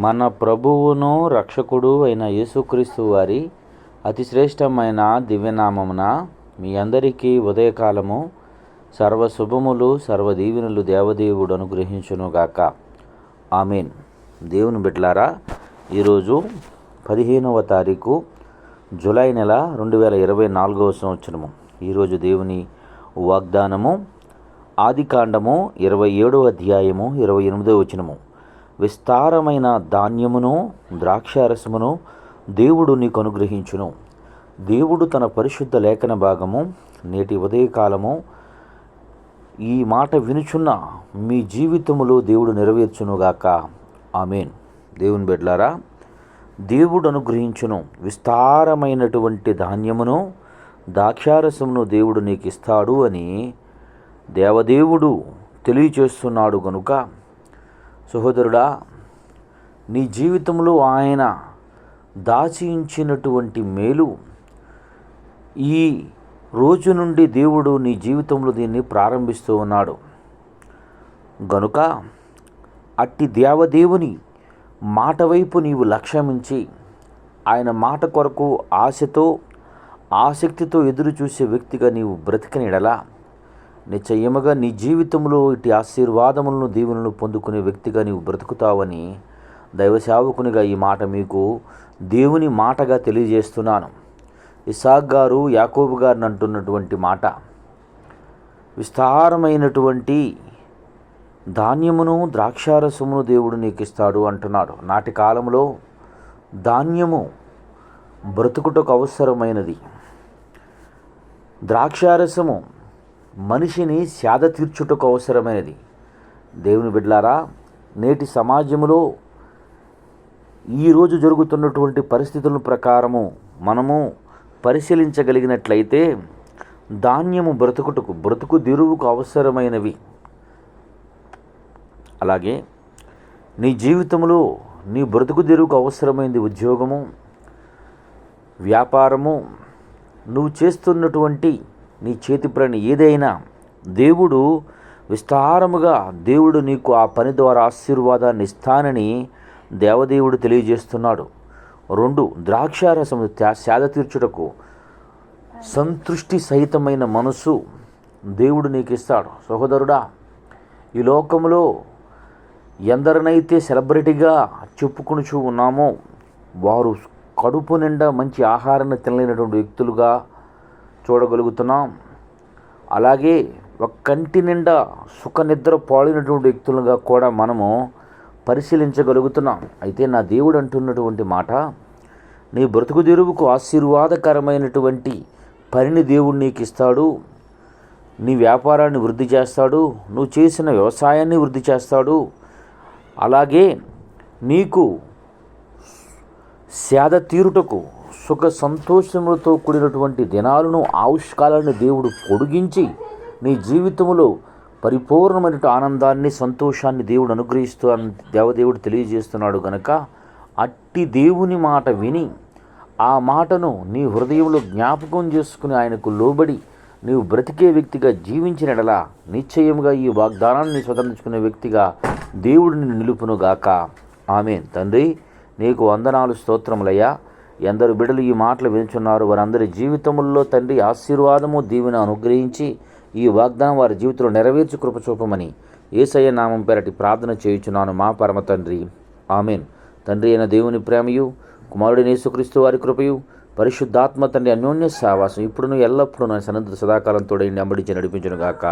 మన ప్రభువును రక్షకుడు అయిన యేసుక్రీస్తు వారి అతి శ్రేష్టమైన దివ్యనామమున మీ అందరికీ ఉదయకాలము సర్వశుభములు సర్వదీవెనలు దేవదేవుడు అనుగ్రహించునుగాక. ఆమేన్. దేవుని బిడ్డలారా, ఈరోజు 15వ తారీఖు జూలై నెల 2024వ సంవత్సరము. ఈరోజు దేవుని వాగ్దానము ఆదికాండము 27వ అధ్యాయము 28వ వచనము. విస్తారమైన ధాన్యమును ద్రాక్షారసమును దేవుడు నీకు అనుగ్రహించును. దేవుడు తన పరిశుద్ధ లేఖన భాగము నేటి ఉదయకాలము ఈ మాట వినుచున్న మీ జీవితములో దేవుడు నెరవేర్చునుగాక. ఆమేన్. దేవుని బిడ్డలారా, దేవుడు అనుగ్రహించును విస్తారమైనటువంటి ధాన్యమును ద్రాక్షారసమును దేవుడు నీకు ఇస్తాడు అని దేవదేవుడు తెలియచేస్తున్నాడు గనుక సహోదరుడా, నీ జీవితంలో ఆయన దాచి ఉంచినటువంటి మేలు ఈ రోజు నుండి దేవుడు నీ జీవితంలో దీన్ని ప్రారంభిస్తూ ఉన్నాడు గనుక అట్టి దేవదేవుని మాట వైపు నీవు లక్ష్యమించి ఆయన మాట కొరకు ఆశతో ఆసక్తితో ఎదురు చూసే వ్యక్తిగా నీవు బ్రతికనిడలా నిశ్చయముగా నీ జీవితంలో ఇటు ఆశీర్వాదములను దీవెనలను పొందుకునే వ్యక్తిగా నీవు బ్రతుకుతావని దైవ సేవకునిగా ఈ మాట మీకు దేవుని మాటగా తెలియజేస్తున్నాను. ఇస్సాకు గారు యాకోబు గారిని అంటున్నటువంటి మాట, విస్తారమైనటువంటి ధాన్యమును ద్రాక్షారసమును దేవుడు నీకు ఇస్తాడు అంటున్నాడు. నాటి కాలంలో ధాన్యము బ్రతుకుటకు అవసరమైనది, ద్రాక్షారసము మనిషిని సేద తీర్చుటకు అవసరమైనది. దేవుని బిడ్డలారా, నేటి సమాజంలో ఈరోజు జరుగుతున్నటువంటి పరిస్థితుల ప్రకారము మనము పరిశీలించగలిగినట్లయితే ధాన్యము బ్రతుకు దిరువుకు అవసరమైనవి. అలాగే నీ జీవితంలో నీ బ్రతుకు దిరువుకు అవసరమైనది ఉద్యోగము, వ్యాపారము, నువ్వు చేస్తున్నటువంటి నీ చేతి పని ఏదైనా దేవుడు విస్తారముగా దేవుడు నీకు ఆ పని ద్వారా ఆశీర్వాదాన్ని ఇస్తానని దేవదేవుడు తెలియజేస్తున్నాడు. 2, ద్రాక్షారసము సేద తీర్చుటకు సంతృష్టి సహితమైన మనసు దేవుడు నీకు ఇస్తాడు. సహోదరుడా, ఈ లోకంలో ఎందరినైతే సెలబ్రిటీగా చెప్పుకొనుచూ ఉన్నామో వారు కడుపు నిండా మంచి ఆహారాన్ని తినలేనటువంటి వ్యక్తులుగా చూడగలుగుతున్నాం. అలాగే ఒక కంటి నిండా సుఖ నిద్ర పాడినటువంటి వ్యక్తులుగా కూడా మనము పరిశీలించగలుగుతున్నాం. అయితే నా దేవుడు అంటున్నటువంటి మాట, నీ బ్రతుకు తెరువుకు ఆశీర్వాదకరమైనటువంటి పనిని దేవుడు నీకు ఇస్తాడు. నీ వ్యాపారాన్ని వృద్ధి చేస్తాడు, నువ్వు చేసిన వ్యవసాయాన్ని వృద్ధి చేస్తాడు. అలాగే నీకు సేద తీరుటకు సుఖ సంతోషములతో కూడినటువంటి దినాలను ఆయుష్కాలను దేవుడు పొడిగించి నీ జీవితంలో పరిపూర్ణమైన ఆనందాన్ని సంతోషాన్ని దేవుడు అనుగ్రహిస్తూ దేవదేవుడు తెలియజేస్తున్నాడు గనక అట్టి దేవుని మాట విని ఆ మాటను నీ హృదయంలో జ్ఞాపకం చేసుకుని ఆయనకు లోబడి నీవు బ్రతికే వ్యక్తిగా జీవించినడలా నిశ్చయముగా ఈ వాగ్దానాన్ని స్వతంత్రించుకునే వ్యక్తిగా దేవుడు నిన్ను నిలుపునుగాక. ఆమేన్. తండ్రి, నీకు వందనాలు, స్తోత్రములయ్యా. ఎందరు బిడ్డలు ఈ మాటలు వింటున్నారు వారందరి జీవితముల్లో తండ్రి ఆశీర్వాదము దీవెన అనుగ్రహించి ఈ వాగ్దానం వారి జీవితంలో నెరవేర్చి కృప చూపమని యేసయ్య నామం పేరటి ప్రార్థన చేయుచున్నాను మా పరమ తండ్రి. ఆమేన్. తండ్రి అయిన దేవుని ప్రేమయు, కుమారుడైన యేసుక్రీస్తు వారి కృపయు, పరిశుద్ధాత్మ తండ్రి అన్యోన్య సహవాసం ఇప్పుడును ఎల్లప్పుడూ నా సన్నిధి సదాకాలం తోడై నెంబడించి నడిపించునుగాక.